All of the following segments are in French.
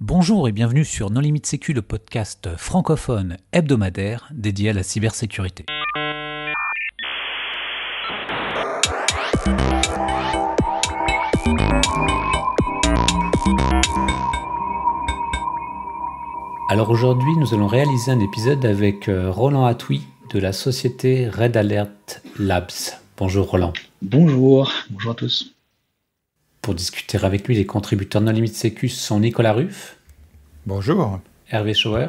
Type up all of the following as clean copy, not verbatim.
Bonjour et bienvenue sur Non Limite Sécu, le podcast francophone hebdomadaire dédié à la cybersécurité. Alors aujourd'hui, nous allons réaliser un épisode avec Roland Atouy de la société Red Alert Labs. Bonjour Roland. Bonjour à tous. Pour discuter avec lui, les contributeurs Non Limite Sécu sont Nicolas Ruff. Bonjour. Hervé Schauer.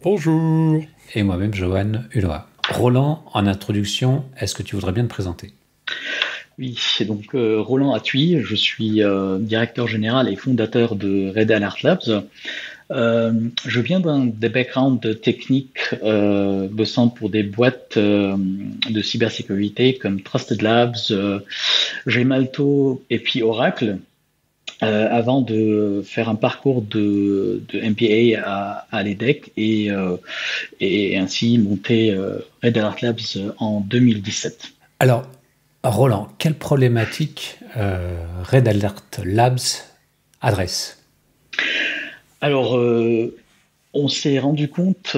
Bonjour. Et moi-même, Johan Hulot. Roland, en introduction, est-ce que tu voudrais bien te présenter ? Oui, donc Roland Atouy, je suis directeur général et fondateur de Red Alert Labs. Je viens des backgrounds techniques bossant pour des boîtes de cybersécurité comme Trusted Labs, Gemalto et puis Oracle, avant de faire un parcours de MBA à l'EDEC et ainsi monter Red Alert Labs en 2017. Alors, Roland, quelle problématique Red Alert Labs adresse ? Alors, on s'est rendu compte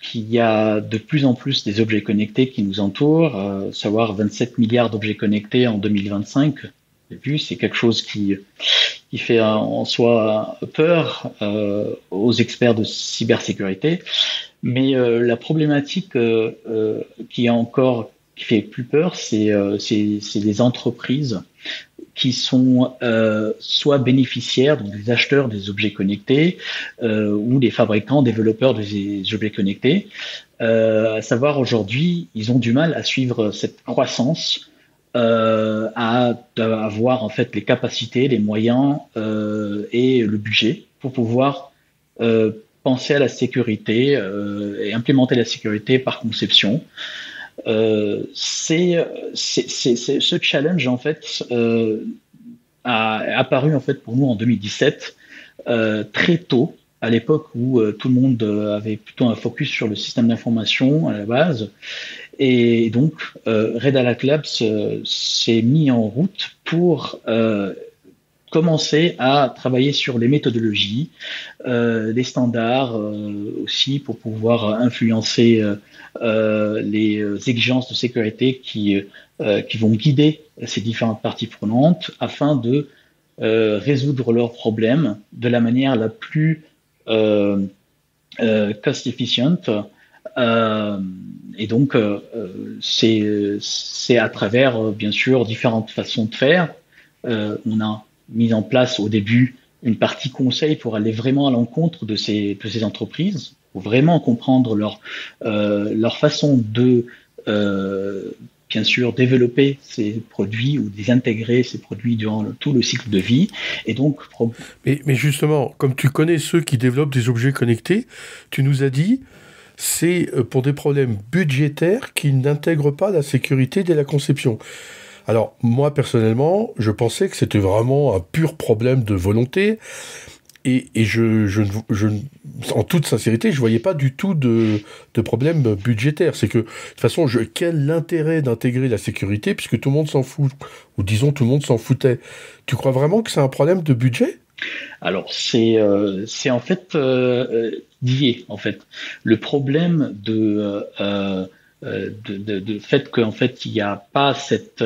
qu'il y a de plus en plus des objets connectés qui nous entourent, savoir 27 milliards d'objets connectés en 2025. C'est quelque chose qui fait en soi peur aux experts de cybersécurité. Mais la problématique qui fait plus peur, c'est les entreprises qui sont soit bénéficiaires, donc des acheteurs des objets connectés, ou des fabricants, développeurs des objets connectés. À savoir aujourd'hui, ils ont du mal à suivre cette croissance, à avoir en fait les capacités, les moyens et le budget pour pouvoir penser à la sécurité et implémenter la sécurité par conception. Ce challenge en fait a apparu en fait pour nous en 2017, très tôt, à l'époque où tout le monde avait plutôt un focus sur le système d'information à la base, et donc Red Alert Labs s'est mis en route pour commencer à travailler sur les méthodologies, les standards aussi pour pouvoir influencer les exigences de sécurité qui vont guider ces différentes parties prenantes afin de résoudre leurs problèmes de la manière la plus cost efficient. Et donc, c'est à travers, bien sûr, différentes façons de faire. On a mis en place au début une partie conseil pour aller vraiment à l'encontre de ces entreprises, pour vraiment comprendre leur façon de, bien sûr, développer ces produits ou désintégrer ces produits durant tout le cycle de vie. Et donc, mais justement, comme tu connais ceux qui développent des objets connectés, tu nous as dit c'est pour des problèmes budgétaires qui n'intègrent pas la sécurité dès la conception. Alors, moi, personnellement, je pensais que c'était vraiment un pur problème de volonté. Et en toute sincérité, je ne voyais pas du tout de problème budgétaire. C'est que, de toute façon, quel l'intérêt d'intégrer la sécurité, puisque tout le monde s'en fout, ou disons, tout le monde s'en foutait. Tu crois vraiment que c'est un problème de budget ? Alors, c'est en fait lié, en fait. Le problème de fait qu'en fait, il n'y a pas cette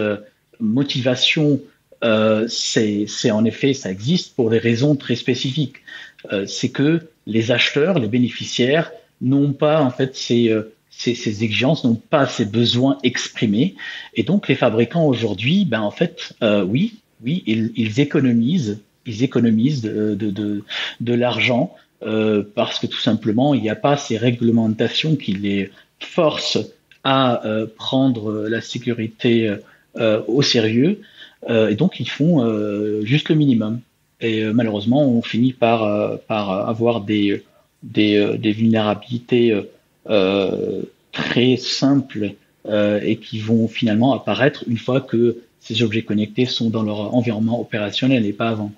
motivation, c'est en effet, ça existe pour des raisons très spécifiques. C'est que les acheteurs, les bénéficiaires n'ont pas en fait ces exigences, n'ont pas ces besoins exprimés, et donc les fabricants aujourd'hui, ben en fait, oui, ils économisent de l'argent parce que tout simplement il n'y a pas ces réglementations qui les forcent à prendre la sécurité au sérieux, et donc ils font juste le minimum. Et malheureusement, on finit par avoir des vulnérabilités très simples et qui vont finalement apparaître une fois que ces objets connectés sont dans leur environnement opérationnel et pas avant.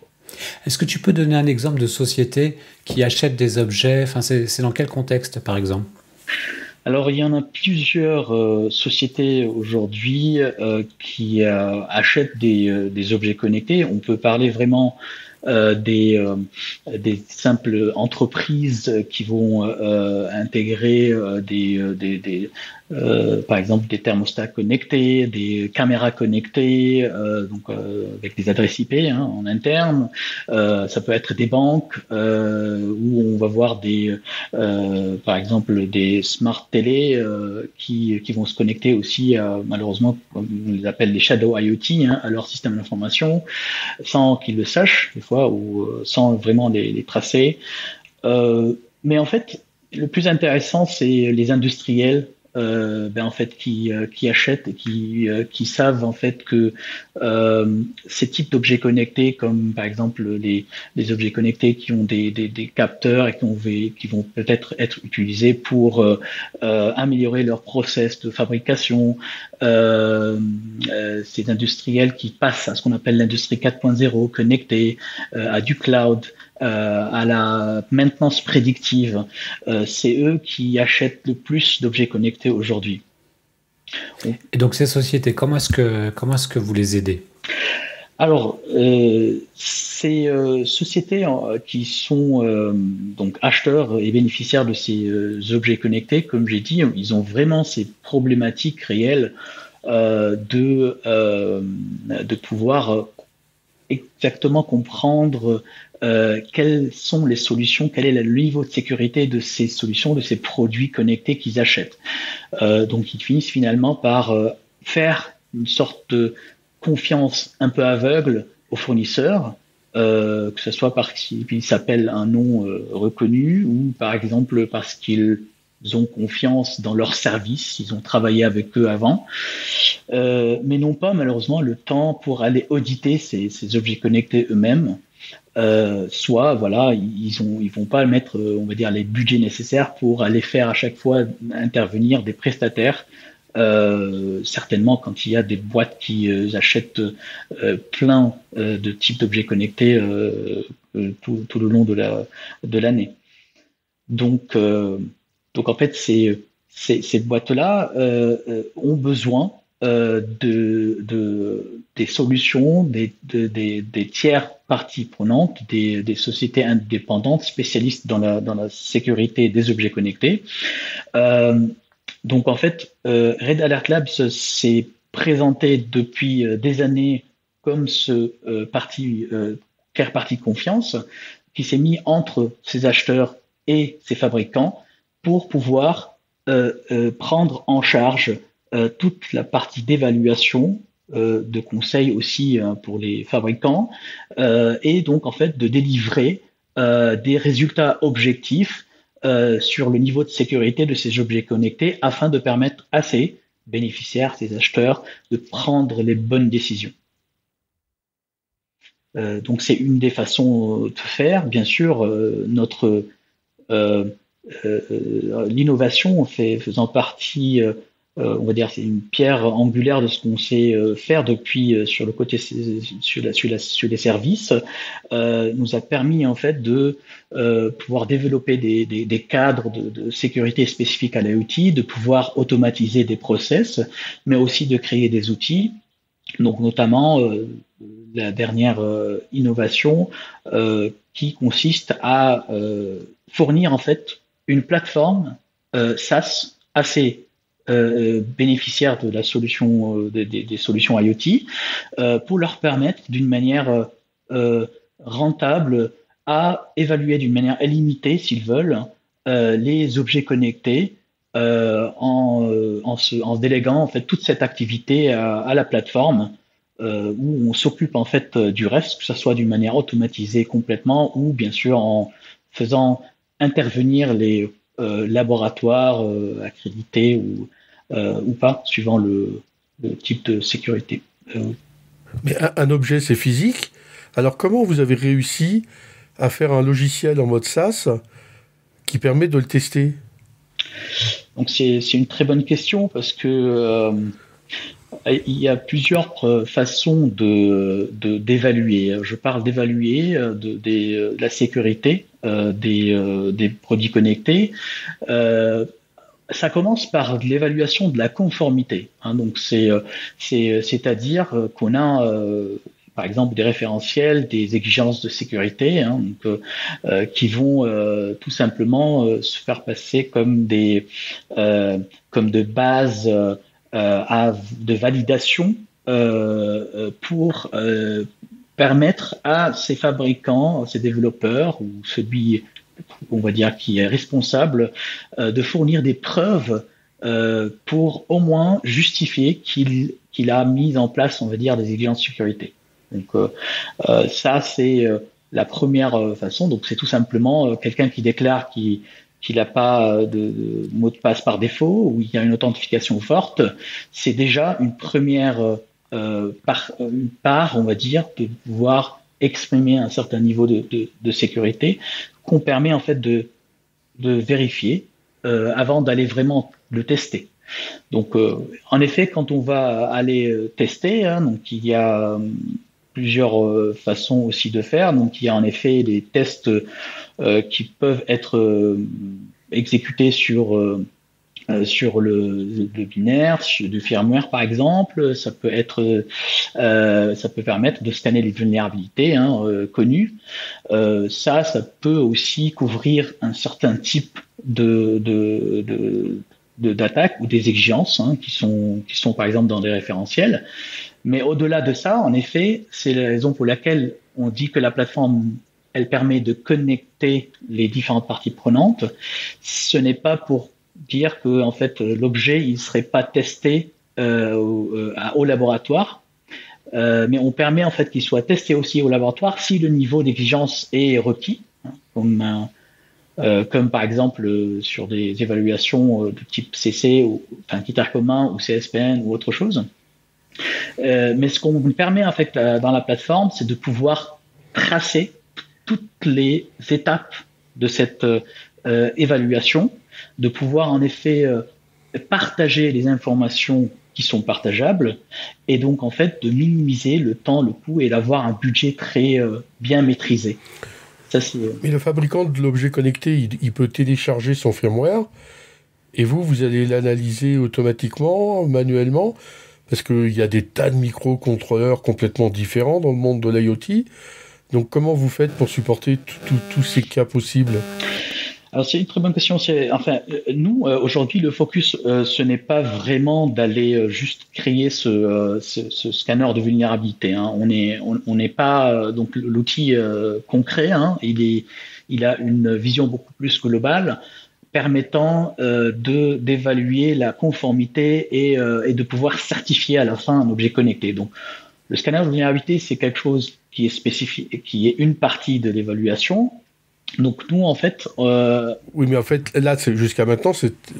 Est-ce que tu peux donner un exemple de société qui achète des objets ? Enfin, c'est dans quel contexte, par exemple ? Alors, il y en a plusieurs sociétés aujourd'hui qui achètent des objets connectés. On peut parler vraiment des simples entreprises qui vont intégrer par exemple des thermostats connectés, des caméras connectées, avec des adresses IP en interne. Ça peut être des banques où on va voir par exemple des smart télé qui vont se connecter aussi malheureusement comme on les appelle les shadow IoT à leur système d'information sans qu'ils le sachent des fois ou sans vraiment les tracer. Mais en fait, le plus intéressant, c'est les industriels en fait qui achètent et qui savent en fait que ces types d'objets connectés, comme par exemple les objets connectés qui ont des capteurs et qui vont peut-être être utilisés pour améliorer leur process de fabrication, ces industriels qui passent à ce qu'on appelle l'industrie 4.0 connectée, à du cloud, à la maintenance prédictive, c'est eux qui achètent le plus d'objets connectés aujourd'hui. Et donc ces sociétés, comment est-ce que vous les aidez? Alors, ces sociétés qui sont donc acheteurs et bénéficiaires de ces objets connectés, comme j'ai dit, ils ont vraiment ces problématiques réelles de pouvoir exactement comprendre quelles sont les solutions, quel est le niveau de sécurité de ces solutions, de ces produits connectés qu'ils achètent. Donc ils finissent finalement par faire une sorte de confiance un peu aveugle aux fournisseurs, que ce soit parce qu'ils s'appellent un nom reconnu ou par exemple parce qu'ils ont confiance dans leurs services, ils ont travaillé avec eux avant, mais n'ont pas malheureusement le temps pour aller auditer ces objets connectés eux-mêmes. Soit voilà, ils vont pas mettre, on va dire, les budgets nécessaires pour aller faire à chaque fois intervenir des prestataires. Certainement, quand il y a des boîtes qui achètent plein de types d'objets connectés tout le long de l'année. Donc en fait, ces boîtes-là ont besoin des solutions, des tiers parties prenantes, des sociétés indépendantes spécialistes dans la sécurité des objets connectés. Donc en fait, Red Alert Labs s'est présenté depuis des années comme ce tiers partie de confiance qui s'est mis entre ses acheteurs et ses fabricants pour pouvoir prendre en charge toute la partie d'évaluation, de conseils aussi pour les fabricants, et donc en fait de délivrer des résultats objectifs sur le niveau de sécurité de ces objets connectés afin de permettre à ces bénéficiaires, ces acheteurs, de prendre les bonnes décisions. Donc c'est une des façons de faire. Bien sûr, l'innovation faisant partie, on va dire, c'est une pierre angulaire de ce qu'on sait faire depuis sur le côté sur les services, nous a permis en fait de pouvoir développer des cadres de sécurité spécifiques à l'IoT, de pouvoir automatiser des process, mais aussi de créer des outils. Donc notamment la dernière innovation qui consiste à fournir en fait une plateforme SaaS assez bénéficiaires de la solution des solutions IoT pour leur permettre d'une manière rentable à évaluer d'une manière illimitée, s'ils veulent, les objets connectés en se déléguant en fait toute cette activité à la plateforme où on s'occupe en fait du reste, que ce soit d'une manière automatisée complètement ou bien sûr en faisant intervenir les laboratoires accrédités ou pas, suivant le type de sécurité. Mais un objet, c'est physique. Alors comment vous avez réussi à faire un logiciel en mode SaaS qui permet de le tester? Donc c'est une très bonne question parce que il y a plusieurs façons d'évaluer. Je parle d'évaluer de la sécurité des produits connectés. Ça commence par l'évaluation de la conformité. Donc c'est-à-dire qu'on a par exemple des référentiels, des exigences de sécurité, hein, qui vont tout simplement se faire passer comme comme de bases de validation pour permettre à ces fabricants, ces développeurs ou celui, on va dire, qui est responsable de fournir des preuves pour au moins justifier qu'il a mis en place, on va dire, des exigences de sécurité. Donc ça, c'est la première façon. Donc c'est tout simplement quelqu'un qui déclare qu'il n'a pas de mot de passe par défaut ou il y a une authentification forte. C'est déjà une première une part, on va dire, de pouvoir exprimer un certain niveau de sécurité qu'on permet en fait de vérifier avant d'aller vraiment le tester. Donc, en effet, quand on va aller tester, hein, donc il y a plusieurs façons aussi de faire. Donc, il y a en effet des tests qui peuvent être exécutés sur le binaire, du firmware par exemple. Ça peut permettre de scanner les vulnérabilités connues. Ça peut aussi couvrir un certain type d'attaques ou des exigences qui sont par exemple dans des référentiels. Mais au-delà de ça, en effet, c'est la raison pour laquelle on dit que la plateforme, elle permet de connecter les différentes parties prenantes. Ce n'est pas pour dire que en fait l'objet il serait pas testé au laboratoire, mais on permet en fait qu'il soit testé aussi au laboratoire si le niveau d'exigence est requis, hein, comme par exemple sur des évaluations de type CC ou enfin critères communs ou CSPN ou autre chose. Mais ce qu'on permet en fait dans la plateforme, c'est de pouvoir tracer toutes les étapes de cette évaluation, de pouvoir en effet partager les informations qui sont partageables et donc en fait de minimiser le temps, le coût et d'avoir un budget très bien maîtrisé. Ça, mais le fabricant de l'objet connecté, il peut télécharger son firmware et vous allez l'analyser automatiquement, manuellement, parce qu'il y a des tas de microcontrôleurs complètement différents dans le monde de l'IoT. Donc comment vous faites pour supporter tous ces cas possibles ? Alors c'est une très bonne question. Nous aujourd'hui le focus ce n'est pas vraiment d'aller juste créer ce scanner de vulnérabilité. Hein. On n'est pas donc l'outil concret. Hein, il a une vision beaucoup plus globale permettant d'évaluer la conformité et de pouvoir certifier à la fin un objet connecté. Donc le scanner de vulnérabilité c'est quelque chose qui est spécifique, qui est une partie de l'évaluation. Donc nous en fait oui mais en fait là jusqu'à maintenant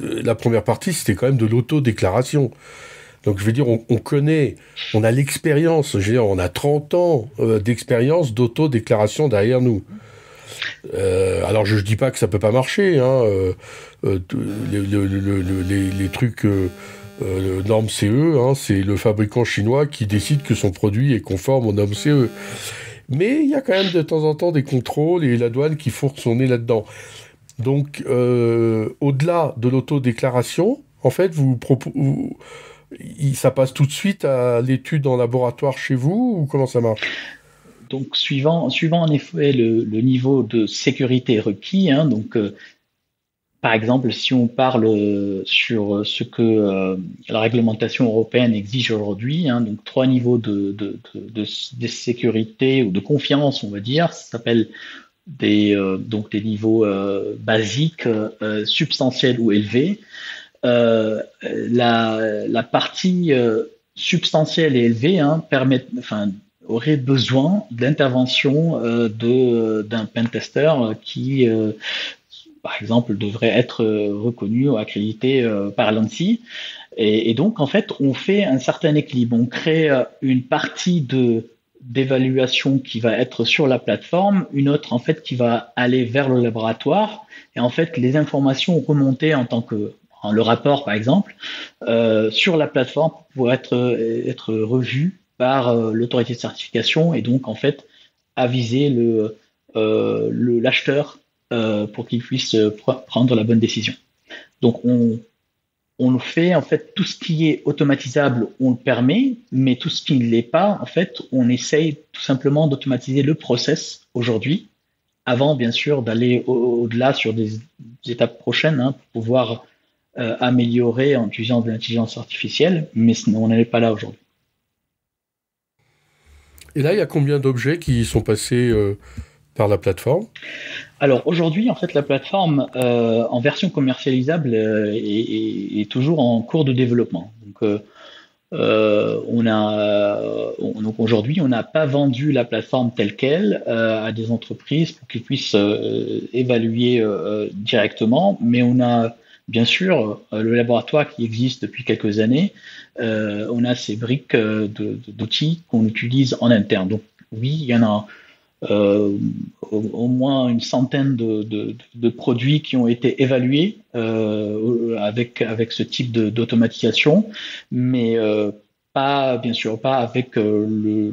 la première partie c'était quand même de l'autodéclaration. Donc je veux dire on a l'expérience, je veux dire on a 30 ans d'expérience d'autodéclaration derrière nous. Alors je dis pas que ça peut pas marcher hein, les trucs normes CE hein, c'est le fabricant chinois qui décide que son produit est conforme aux normes CE. Mais il y a quand même de temps en temps des contrôles et la douane qui fourre son nez là-dedans. Donc, au-delà de l'autodéclaration, en fait, ça passe tout de suite à l'étude en laboratoire chez vous ou comment ça marche ? Donc, suivant en effet le niveau de sécurité requis, hein, donc par exemple, si on parle sur ce que la réglementation européenne exige aujourd'hui, hein, donc 3 niveaux de sécurité ou de confiance, on va dire, ça s'appelle donc des niveaux basiques, substantiels ou élevés. La partie substantielle et élevée hein, aurait besoin d'intervention d'un pentester qui par exemple, devrait être reconnu ou accrédité par l'ANSSI. Et donc, en fait, on fait un certain équilibre. On crée une partie d'évaluation qui va être sur la plateforme, une autre, en fait, qui va aller vers le laboratoire. Et en fait, les informations remontées le rapport, par exemple, sur la plateforme pour être revues par l'autorité de certification et donc, en fait, aviser l'acheteur pour qu'il puisse prendre la bonne décision. Donc, on le fait, en fait, tout ce qui est automatisable, on le permet, mais tout ce qui ne l'est pas, en fait, on essaye tout simplement d'automatiser le process aujourd'hui, avant, bien sûr, d'aller au-delà sur des étapes prochaines, hein, pour pouvoir améliorer en utilisant de l'intelligence artificielle, mais on n'en est pas là aujourd'hui. Et là, il y a combien d'objets qui sont passés par la plateforme? Alors aujourd'hui, en fait, la plateforme en version commercialisable est toujours en cours de développement. Donc aujourd'hui, on n'a pas vendu la plateforme telle quelle à des entreprises pour qu'ils puissent évaluer directement, mais on a bien sûr le laboratoire qui existe depuis quelques années. On a ces briques d'outils qu'on utilise en interne. Donc oui, il y en a au moins une centaine de produits qui ont été évalués avec ce type d'automatisation, mais pas, bien sûr, pas avec le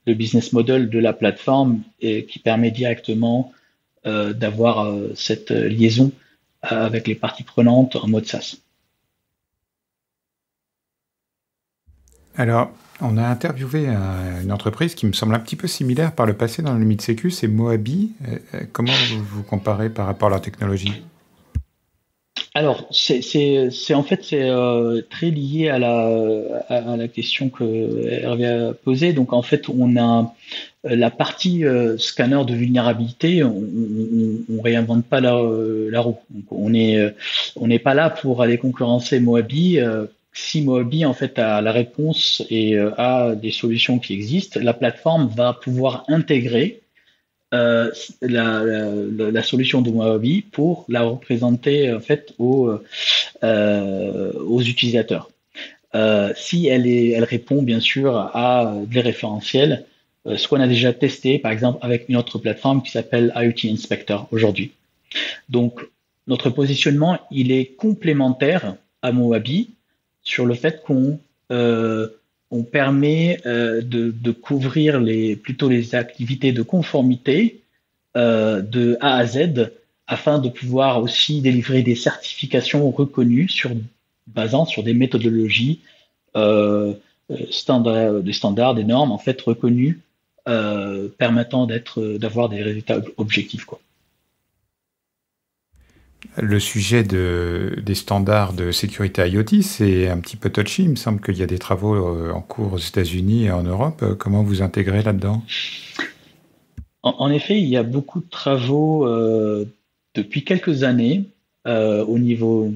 business model de la plateforme qui permet directement d'avoir cette liaison avec les parties prenantes en mode SaaS. Alors, on a interviewé une entreprise qui me semble un petit peu similaire par le passé dans le Mid-Sécu, c'est Moabi. Comment vous comparez par rapport à leur technologie? Alors, c'est en fait c'est très lié à la question que Hervé a posée. Donc en fait, on a la partie scanner de vulnérabilité. On réinvente pas la roue. Donc on n'est pas là pour aller concurrencer Moabi. Si Moabi en fait a la réponse et a des solutions qui existent, la plateforme va pouvoir intégrer la solution de Moabi pour la représenter en fait aux utilisateurs. Si elle répond bien sûr à des référentiels, ce qu'on a déjà testé par exemple avec une autre plateforme qui s'appelle IoT Inspector aujourd'hui. Donc notre positionnement il est complémentaire à Moabi sur le fait qu'on permet de couvrir plutôt les activités de conformité de A à Z afin de pouvoir aussi délivrer des certifications reconnues basant sur des méthodologies des standards, des normes en fait reconnues permettant d'avoir des résultats objectifs, quoi. Le sujet des standards de sécurité IoT, c'est un petit peu touchy. Il me semble qu'il y a des travaux en cours aux États-Unis et en Europe. Comment vous intégrez là-dedans? En effet, il y a beaucoup de travaux depuis quelques années au niveau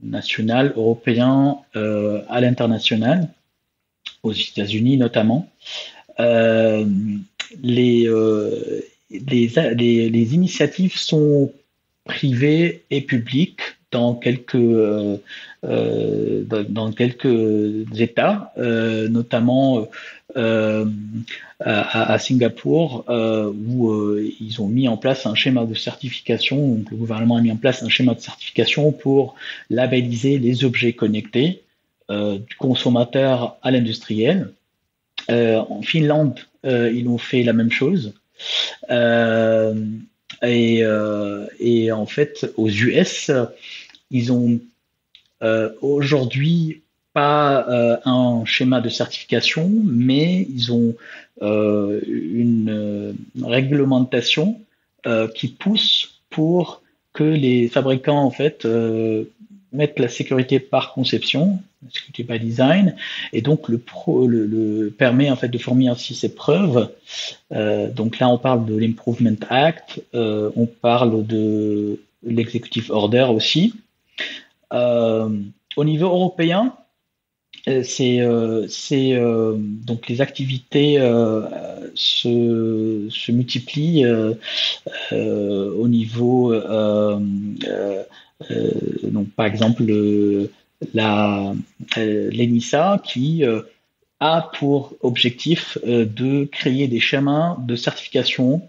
national, européen, à l'international, aux États-Unis notamment. Les initiatives sont privées et publiques dans quelques États, notamment à Singapour, où ils ont mis en place un schéma de certification. Donc, le gouvernement a mis en place un schéma de certification pour labelliser les objets connectés du consommateur à l'industriel. En Finlande, ils ont fait la même chose. Et en fait, aux US, ils ont aujourd'hui pas un schéma de certification, mais ils ont une réglementation qui pousse pour que les fabricants en fait mettent la sécurité par conception, la sécurité by design, et donc le permet en fait de fournir ainsi ses preuves. Donc là, on parle de l'Improvement Act, on parle de l'Executive Order aussi. Au niveau européen, donc les activités se multiplient au niveau donc par exemple l'ENISA qui a pour objectif de créer des schémas de certification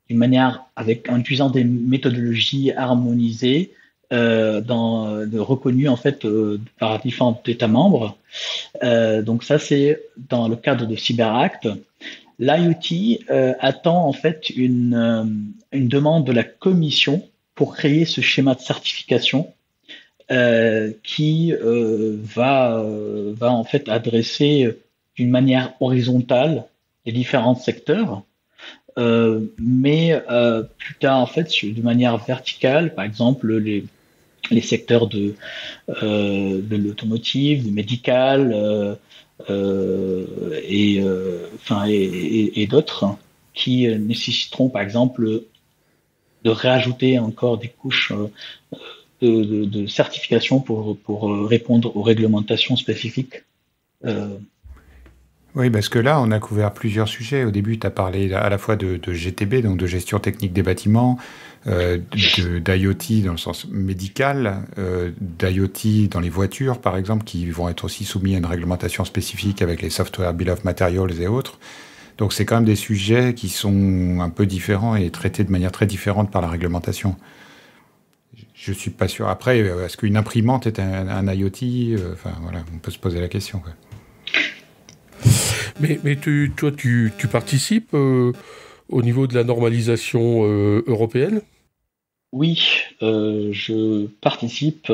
d'une manière en utilisant des méthodologies harmonisées reconnues en fait par différents États membres. Donc ça c'est dans le cadre de CyberAct. L'IoT attend en fait une demande de la Commission pour créer ce schéma de certification qui va en fait adresser d'une manière horizontale les différents secteurs, mais plus tard en fait de manière verticale, par exemple les secteurs de l'automotive, du médical et d'autres qui nécessiteront par exemple de rajouter encore des couches de certification pour répondre aux réglementations spécifiques. Oui, parce que là, on a couvert plusieurs sujets. Au début, tu as parlé à la fois de GTB, donc de gestion technique des bâtiments, d'IoT dans le sens médical, d'IoT dans les voitures, par exemple, qui vont être aussi soumis à une réglementation spécifique avec les Software Bill of Materials et autres. Donc, c'est quand même des sujets qui sont un peu différents et traités de manière très différente par la réglementation. Je suis pas sûr. Après, est-ce qu'une imprimante est un IoT? Enfin, voilà, on peut se poser la question, quoi. Mais toi, tu participes au niveau de la normalisation européenne? Oui, je participe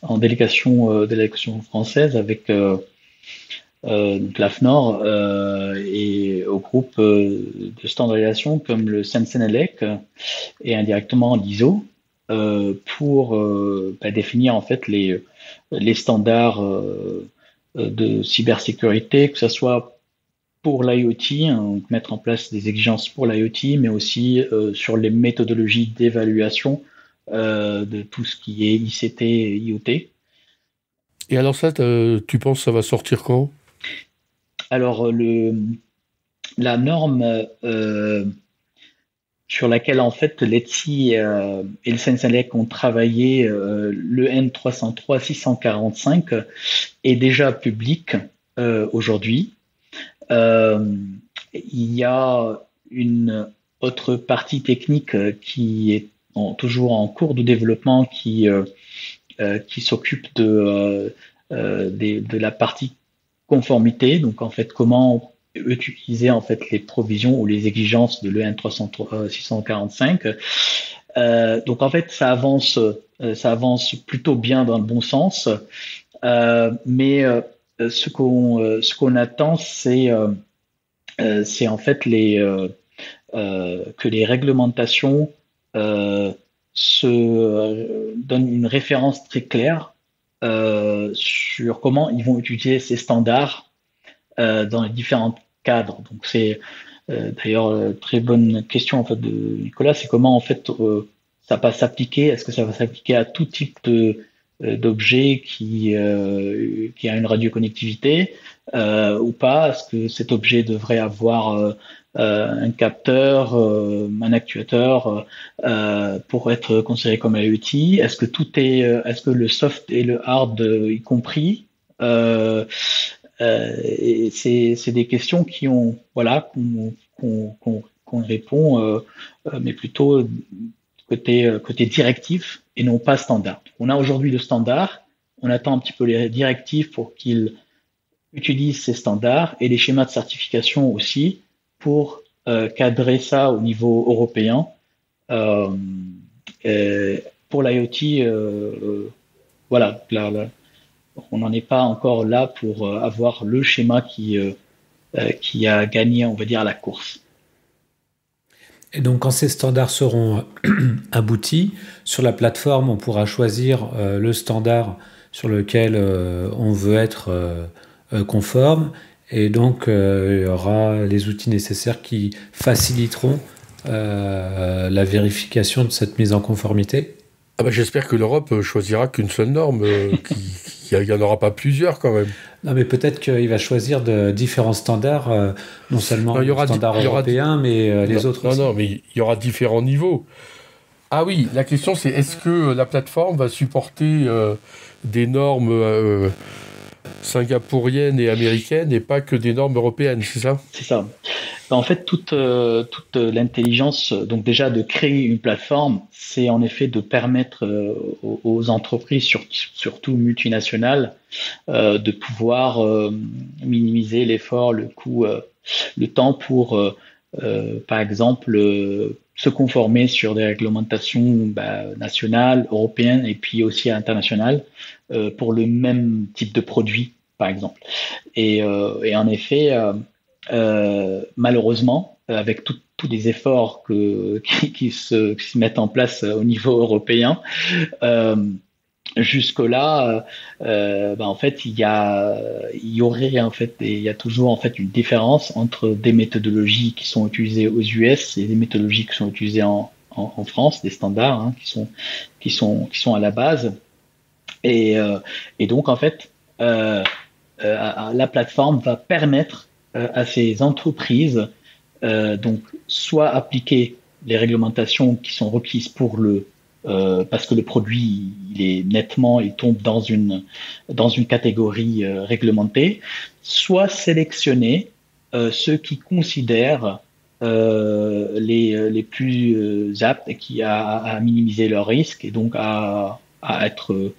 en délégation française avec donc l'AFNOR et au groupe de standardisation comme le Sensenelec et indirectement l'ISO pour définir en fait les standards de cybersécurité, que ce soit pour l'IoT, donc mettre en place des exigences pour l'IoT, mais aussi sur les méthodologies d'évaluation de tout ce qui est ICT et IoT. Et alors ça, tu penses que ça va sortir quand? Alors, la norme sur laquelle en fait l'ETSI et le Sensenelec ont travaillé, le N303-645, est déjà public aujourd'hui. Il y a une autre partie technique qui est toujours en cours de développement qui s'occupe de la partie conformité, donc en fait comment utiliser en fait les provisions ou les exigences de l'EN 645. Donc en fait ça avance plutôt bien dans le bon sens, mais ce qu'on attend c'est en fait que les réglementations se donnent une référence très claire sur comment ils vont utiliser ces standards dans les différents cadres. Donc c'est d'ailleurs très bonne question en fait de Nicolas, c'est comment en fait ça va s'appliquer. Est-ce que ça va s'appliquer à tout type d'objet qui a une radioconnectivité ou pas? Est-ce que cet objet devrait avoir un capteur, un actuateur pour être considéré comme IoT? Est-ce que le soft et le hard y compris? Et c'est des questions qu'on répond, mais plutôt côté directif et non pas standard. On a aujourd'hui le standard, on attend un petit peu les directives pour qu'ils utilisent ces standards et les schémas de certification aussi pour cadrer ça au niveau européen. Pour l'IoT, voilà, on n'en est pas encore là pour avoir le schéma qui a gagné, on va dire, la course. Et donc, quand ces standards seront aboutis, sur la plateforme, on pourra choisir le standard sur lequel on veut être conforme. Et donc, il y aura les outils nécessaires qui faciliteront la vérification de cette mise en conformité. Ah bah j'espère que l'Europe choisira qu'une seule norme, qu'il n'y en aura pas plusieurs quand même. Non, mais peut-être qu'il va choisir de différents standards, non seulement les standards européens, mais les autres aussi. Non, mais il y aura différents niveaux. Ah oui, la question c'est est-ce que la plateforme va supporter des normes singapouriennes et américaines et pas que des normes européennes, c'est ça? C'est ça. En fait, toute l'intelligence, donc déjà de créer une plateforme, c'est en effet de permettre aux entreprises, surtout multinationales, de pouvoir minimiser l'effort, le coût, le temps pour par exemple, se conformer sur des réglementations nationales, européennes et puis aussi internationales pour le même type de produit, par exemple. Et en effet, malheureusement, avec tous les efforts qui se mettent en place au niveau européen, jusque-là, en fait, il y aurait en fait, il y a toujours en fait une différence entre des méthodologies qui sont utilisées aux US et des méthodologies qui sont utilisées en France, des standards qui sont à la base. Et donc en fait, la plateforme va permettre à ces entreprises donc soit appliquer les réglementations qui sont requises pour parce que le produit il tombe dans une catégorie réglementée, soit sélectionner ceux qui considèrent les plus aptes à minimiser leurs risques et donc à être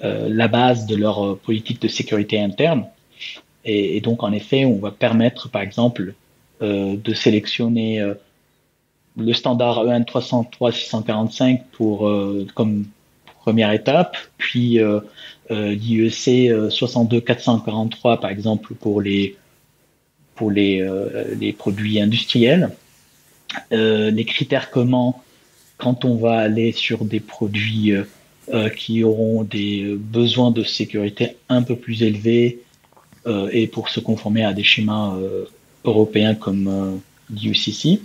la base de leur politique de sécurité interne. Et donc en effet, on va permettre par exemple de sélectionner le standard EN 303-645 comme première étape, puis l'IEC 62-443 par exemple pour les produits industriels. Les critères communs quand on va aller sur des produits qui auront des besoins de sécurité un peu plus élevés et pour se conformer à des schémas européens comme l'UCC.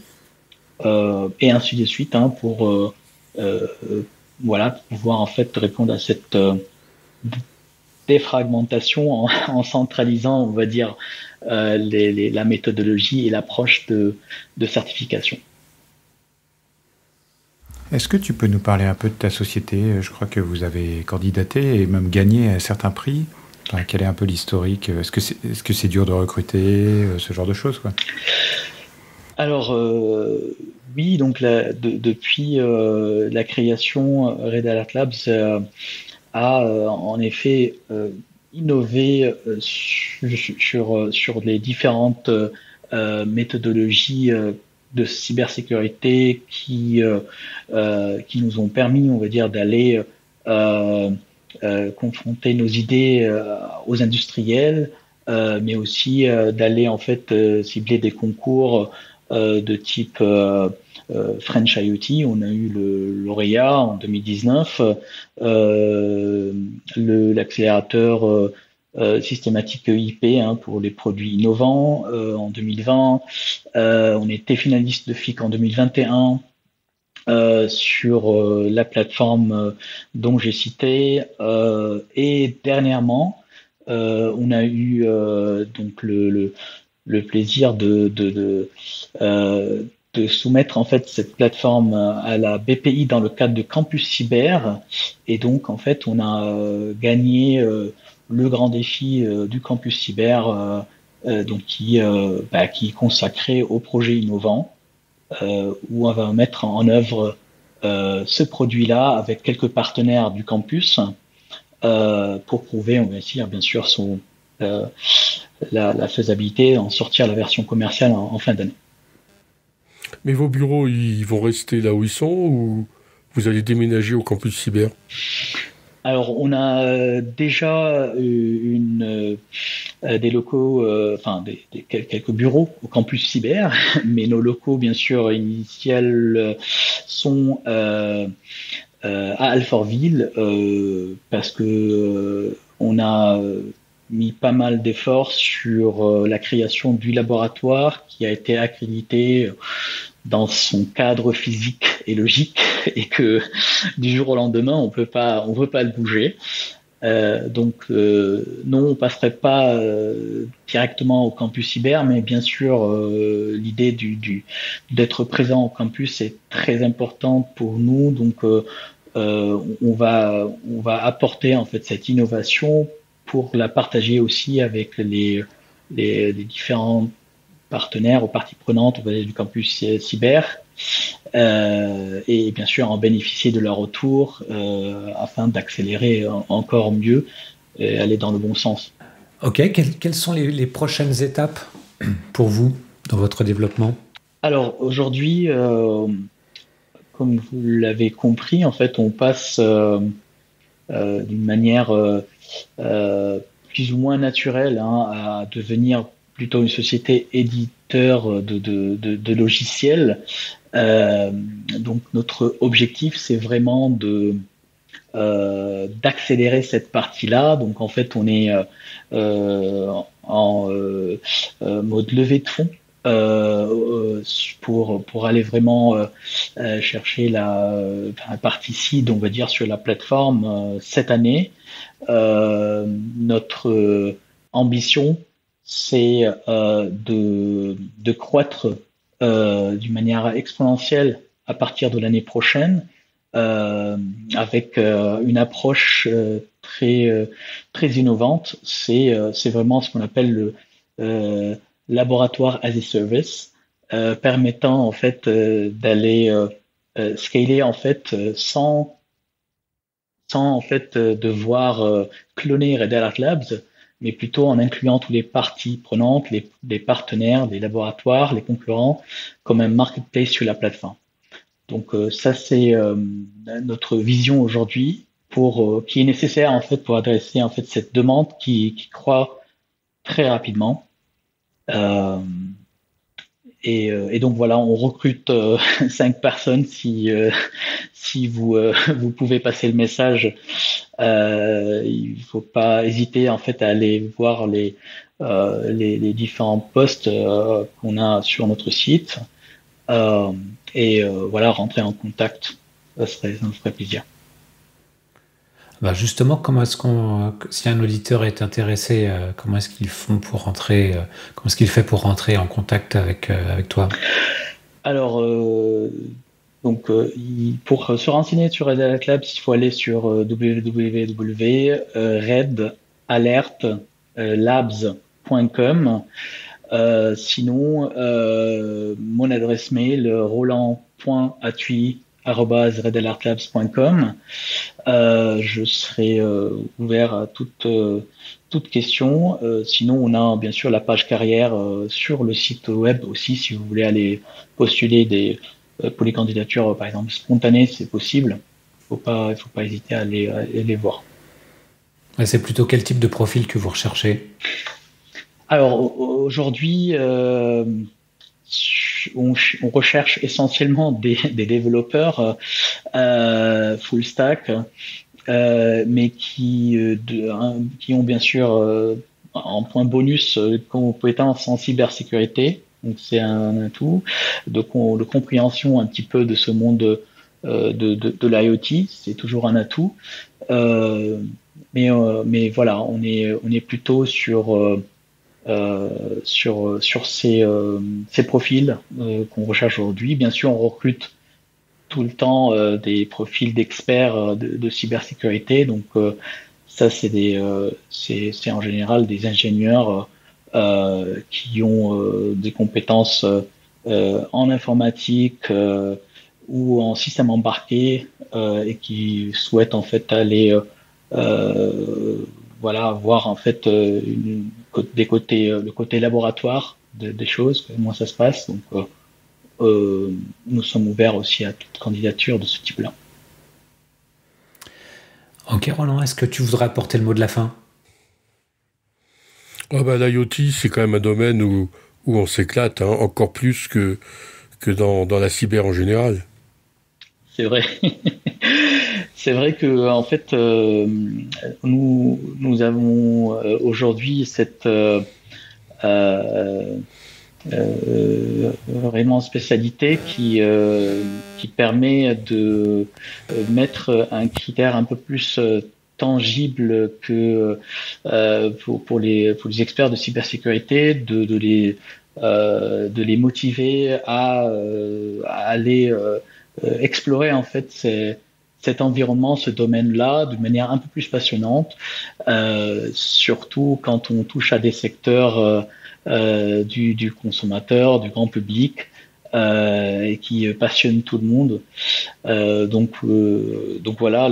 Et ainsi de suite pour pouvoir en fait répondre à cette défragmentation en centralisant, on va dire, la méthodologie et l'approche de certification. Est-ce que tu peux nous parler un peu de ta société? Je crois que vous avez candidaté et même gagné un certain prix. Enfin, quel est un peu l'historique? Est-ce que c'est dur de recruter, ce genre de choses, quoi? Alors oui, donc depuis la création, Red Alert Labs a en effet innové sur les différentes méthodologies de cybersécurité qui nous ont permis, on va dire, d'aller confronter nos idées aux industriels, mais aussi d'aller en fait cibler des concours de type French IoT. On a eu le lauréat en 2019, l'accélérateur systématique IP pour les produits innovants en 2020. On était finaliste de FIC en 2021 sur la plateforme dont j'ai cité. Et dernièrement, on a eu donc le plaisir de soumettre en fait cette plateforme à la BPI dans le cadre de Campus Cyber, et donc en fait on a gagné le grand défi du Campus Cyber, donc qui est consacré aux projets innovants, où on va mettre en œuvre ce produit-là avec quelques partenaires du campus pour prouver, on va dire bien sûr la faisabilité, en sortir la version commerciale en fin d'année. Mais vos bureaux, ils vont rester là où ils sont ou vous allez déménager au campus cyber? Alors, on a déjà des locaux, quelques bureaux au campus cyber, mais nos locaux, bien sûr, initiaux sont à Alfortville, parce que on a mis pas mal d'efforts sur la création du laboratoire qui a été accrédité dans son cadre physique et logique, et que du jour au lendemain on veut pas le bouger. Donc non, on passerait pas directement au campus cyber, mais bien sûr l'idée d'être présent au campus est très importante pour nous. Donc on va apporter en fait cette innovation pour la partager aussi avec les différents partenaires ou parties prenantes, on va dire, du campus cyber, et bien sûr en bénéficier de leur retour afin d'accélérer encore mieux et aller dans le bon sens. Ok, quelles sont les prochaines étapes pour vous dans votre développement? Alors aujourd'hui, comme vous l'avez compris, en fait, on passe d'une manière plus ou moins naturelle, hein, à devenir plutôt une société éditeur de logiciels. Euh, donc notre objectif, c'est vraiment d'accélérer cette partie-là. Donc en fait, on est en mode levée de fonds pour aller vraiment chercher la partie seed, on va dire, sur la plateforme cette année. Notre ambition, c'est de croître d'une manière exponentielle à partir de l'année prochaine, avec une approche très innovante. C'est vraiment ce qu'on appelle le laboratoire as a service, permettant en fait d'aller scaler en fait sans en fait devoir cloner Red Alert Labs, mais plutôt en incluant toutes les parties prenantes, les partenaires, les laboratoires, les concurrents, comme un marketplace sur la plateforme. Donc ça c'est notre vision aujourd'hui qui est nécessaire en fait pour adresser en fait cette demande qui croît très rapidement. Euh, et donc voilà, on recrute 5 personnes si vous pouvez passer le message. Il faut pas hésiter en fait à aller voir les différents posts qu'on a sur notre site voilà, rentrer en contact. Ça me ferait plaisir. Bah justement, comment est-ce si un auditeur est intéressé, comment est-ce qu'ils font pour rentrer, comment est-ce qu'il fait pour rentrer en contact avec toi? Alors, donc, pour se renseigner sur Red Alert Labs, il faut aller sur www.redalertlabs.com. Sinon, mon adresse mail, roland.atui@redalertlabs.com. Je serai ouvert à toute question. Sinon, on a bien sûr la page carrière sur le site web aussi, si vous voulez aller postuler pour les candidatures, par exemple spontanées, c'est possible. Il faut pas hésiter à les voir. Et c'est plutôt quel type de profil que vous recherchez? Alors aujourd'hui, on recherche essentiellement des développeurs full stack, mais qui ont bien sûr en point bonus compétences en cybersécurité. Donc c'est un atout de compréhension un petit peu de ce monde de l'IoT, c'est toujours un atout. Mais voilà, on est plutôt sur ces profils qu'on recherche aujourd'hui. Bien sûr, on recrute tout le temps des profils d'experts de cybersécurité. Donc ça, c'est en général des ingénieurs qui ont des compétences en informatique ou en système embarqué et qui souhaitent en fait aller voilà, voir en fait le côté laboratoire des choses, comment ça se passe. Donc, nous sommes ouverts aussi à toute candidature de ce type-là. Ok, Roland, est-ce que tu voudrais apporter le mot de la fin? Ah bah, l'IoT, c'est quand même un domaine où on s'éclate, hein, encore plus que dans la cyber en général. C'est vrai. C'est vrai que en fait, nous avons aujourd'hui cette vraiment spécialité qui permet de mettre un critère un peu plus tangible que pour les experts de cybersécurité, de les motiver à aller explorer en fait cet environnement, ce domaine-là, de manière un peu plus passionnante, surtout quand on touche à des secteurs du consommateur, du grand public, et qui passionne tout le monde. Donc voilà,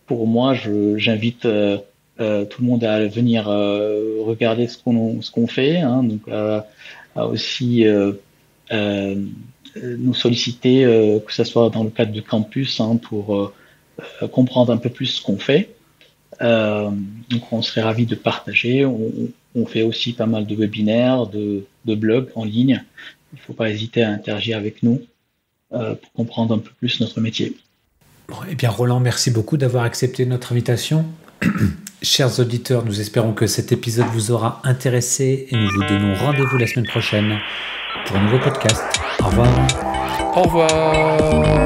pour moi, j'invite tout le monde à venir regarder ce qu'on fait, hein, donc à aussi nous solliciter, que ce soit dans le cadre de campus, pour comprendre un peu plus ce qu'on fait. Donc on serait ravis de partager. On fait aussi pas mal de webinaires, de blogs en ligne. Il ne faut pas hésiter à interagir avec nous pour comprendre un peu plus notre métier. Bon, eh bien Roland, merci beaucoup d'avoir accepté notre invitation. Chers auditeurs, nous espérons que cet épisode vous aura intéressé et nous vous donnons rendez-vous la semaine prochaine pour un nouveau podcast. Au revoir. Au revoir.